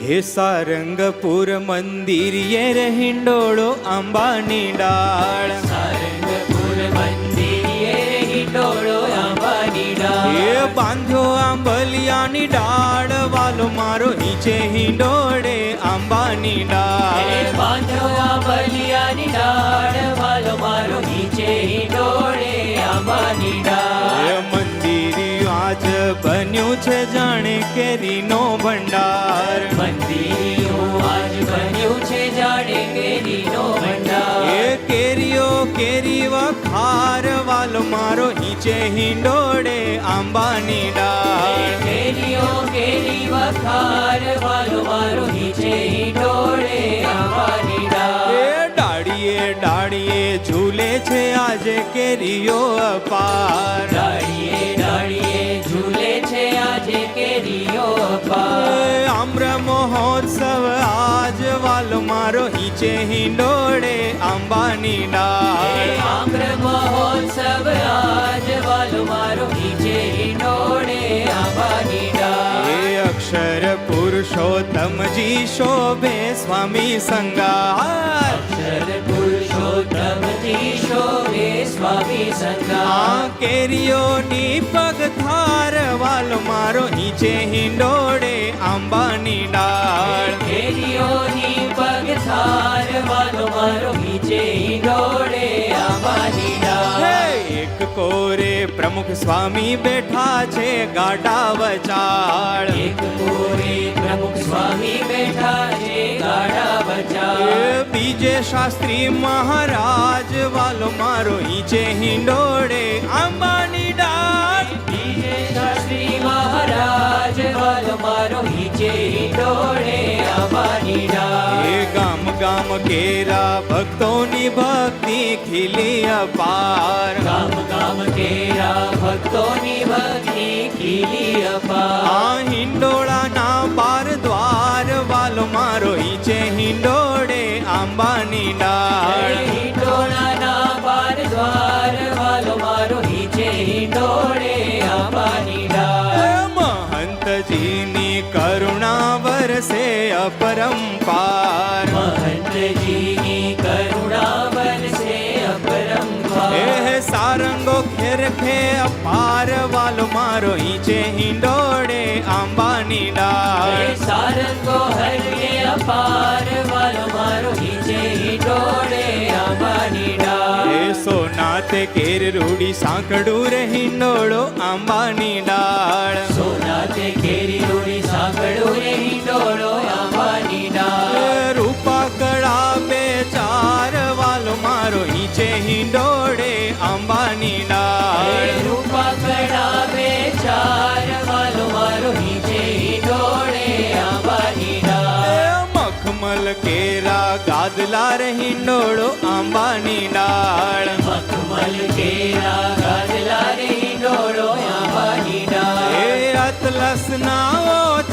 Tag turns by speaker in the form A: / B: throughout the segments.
A: હે સારંગપુર મંદિર રે હિંડોળો આંબાની ડાળ.
B: સારંગપુર મંદિર હિંડોળો આંબાની ડાળ.
A: એ બાંધ્યો આંબલિયાની ડાળ વાલો મારો નીચે હિંડોળે આંબાની ડાળ.
B: બાંધ્યો આંબલિયાની ડાળ વાલો મારો નીચે હિંડોળે આંબાની ડાળ.
A: મંદિર આજ બન્યું છે જાણે કેરીનો ભંડાર.
B: મંદિર આજ બન્યું છે જાણે કેરીનો ભંડાર.
A: એ કેરીઓ કેરી વખાર વાલો મારો નીચે હિંડોળે આંબાની ડાળ.
B: કેરીઓ કેરી વખાર વાલો મારો નીચે હિંડોળે આંબાની ડાળ.
A: એ ડાળીએ ડાળીએ ઝૂલે છે આજે કેરીઓ અપાર.
B: ડાળીએ ડાળીએ ઝૂલે છે આજે કેરીઓ અપાર.
A: આમ્ર મહોત્સવ આજ વાલો મારો નીચે હિંડોળે આંબાની ડાળ.
B: આમ્ર મહોત્સવ આજ વાલો મારો નીચે હિંડોળે આંબાની ડાળ.
A: એ અક્ષર પુરુષોત્તમજી શોભે સ્વામી સંગાર.
B: અક્ષર પુરુષોત્તમજી શોભે સ્વામી સંગાર.
A: આ કેરીઓની પગથાર વાલો મારો નીચે હિંડોળે આંબાની ડાળ.
B: કેરીઓની પગથાર વાલો મારો નીચે હિંડોળે આંબાની ડાળ.
A: એક કોરે પ્રમુખ સ્વામી બેઠા છે ગાડા વચાળ.
B: એક કોરે પ્રમુખ સ્વામી બેઠા છે ગાડા બચાવ.
A: બીજે શાસ્ત્રી મહારાજ વાલો મારો નીચે હિંડોળે આંબાની ડાળ.
B: બીજે શાસ્ત્રી મહારાજ વાલો મારો નીચે હિંડોળે આંબાની ડાળ.
A: એ ગામ ગામ કેરા ભક્તોની ભક્તિ ખીલી અપાર.
B: ગામ ગામ કેરા ભક્તોની ભક્તિ ખીલી અપાર.
A: આ હિંડોળાના બાર દ્વાર વાલો મારો નીચે હિંડોળે આંબાની ડાળ.
B: હિંડોળાના બાર દ્વાર વાલો મારો નીચે હિંડોળે આંબાની ડાળ.
A: મહંતજીની કરુણા વરસે અપરંપાર.
B: મહંતજીની કરુણા વરસે અપરંપાર.
A: એ સારંગો ખેર ખે અપાર વાલો મારો નીચે હિંડોળે આંબાની ડાળ.
B: સારંગો હરકે અપાર વાલો મારો નીચે હિંડોળે આંબાની ડાળ.
A: એ સોનાતે કેર રૂડી સાંકડું રે હિંડોળો આંબાની ડાળ.
B: સોનાતે કેરી રૂડી સાંકળો રે હિંડોળો આંબાની ડાળ.
A: રૂપા કળા બે ચાર વાલો મારો નીચે હિંડોળે આંબાની ડાળ.
B: રૂપા કડા બે ચાર વાલો મારો નીચે હિંડોળે આંબાની ડાળ.
A: મખમલ કેરા ગાદલા રે હિંડોળો આંબાની ડાળ.
B: મખમલ કેરા ગાજલા રે હિંડોળો આંબાની ડાળ.
A: એ અતલસ ના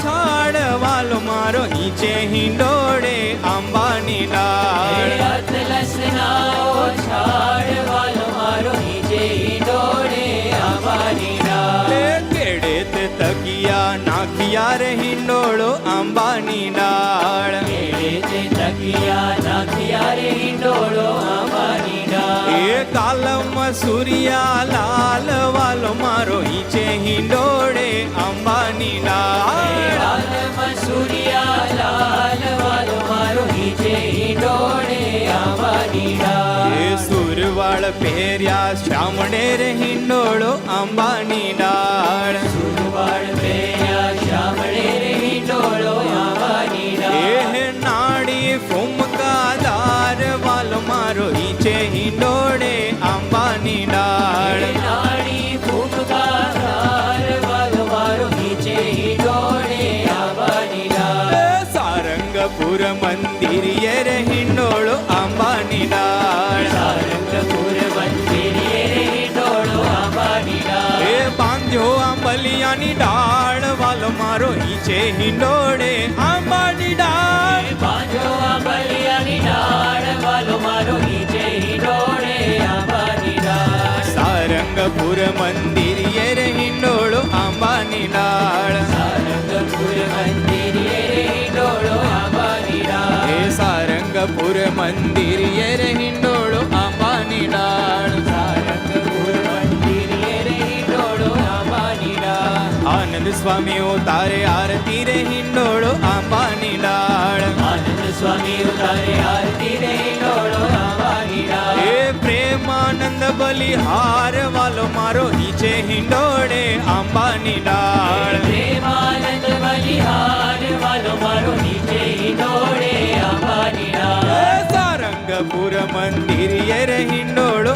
A: છાડ વાલો મારો નીચે હિંડોળે આંબાની ડાળ.
B: અતલસ ના છાડ વાલો મારો નીચે હિંડોળે આંબાની ડાળ.
A: કેડે તે તકિયા નાખિયા રે હિંડોળો આંબાની ડાળ.
B: કેળે તે તકિયા નાખિયા રે હિંડોળો આંબાની ડાળ.
A: એ કાલમ સૂર્યા લાલ વાલો મારો નીચે હિંડોળે આંબાની ડાળ.
B: લાલમાં સૂર્યા લાલ વાલો મારો નીચે હિંડોળે આંબાની ડાળ.
A: એ સુરવાળ પહેર્યા શ્યામણે રે હિંડોળો આંબાની ડાળ.
B: સુરવાળ પહેર્યા શ્યામળે રે હિંડોળો આંબાની ડાળ.
A: એ નાડી ફૂમકાદાર વાલો મારો નીચે હિંડોળે આંબાની ડાળ.
B: નાળી ફૂંફકાદાર વાલો મારો નીચે હિંડોળે આંબાની ડાળ.
A: સારંગપુર મંદિર રે હિંડોળો આંબાની ડાળ.
B: સારંગપુર મંદિરે રે હિંડોળો આંબાની ડાળ.
A: એ બાંધ્યો આંબલિયાની ડાળ વાલો મારો નીચે હિંડોળે આંબાની ડાળ.
B: બાંધો આંબલિયાની ડાળ વાલો મારો નીચે હિંડોળે આંબાની ડાળ.
A: સારંગપુર મંદિર રે હિંડોળો આંબાની ડાળ.
B: સારંગપુર મંદિરે રે હિંડોળો
A: મંદિર એ રે હિંડોળો આંબાની ડાળ.
B: સારંગપુર મંદિર એ રે હિંડોળો આંબાની ડાળ.
A: આનંદ સ્વામી ઉતારે આરતી રે હિંડોળો આંબાની ડાળ.
B: આનંદ સ્વામી ઉતારે આરતી રે હિંડોળો આંબાની ડાળ.
A: એ પ્રેમાનંદ બલિહાર વાલો મારો નીચે હિંડોળે આંબાની ડાળ.
B: પ્રેમાનંદ બલિહાર વાલો મારો નીચે હિંડોળે આંબાની ડાળ.
A: સારંગપુર મંદિર એ રે હિંડોળો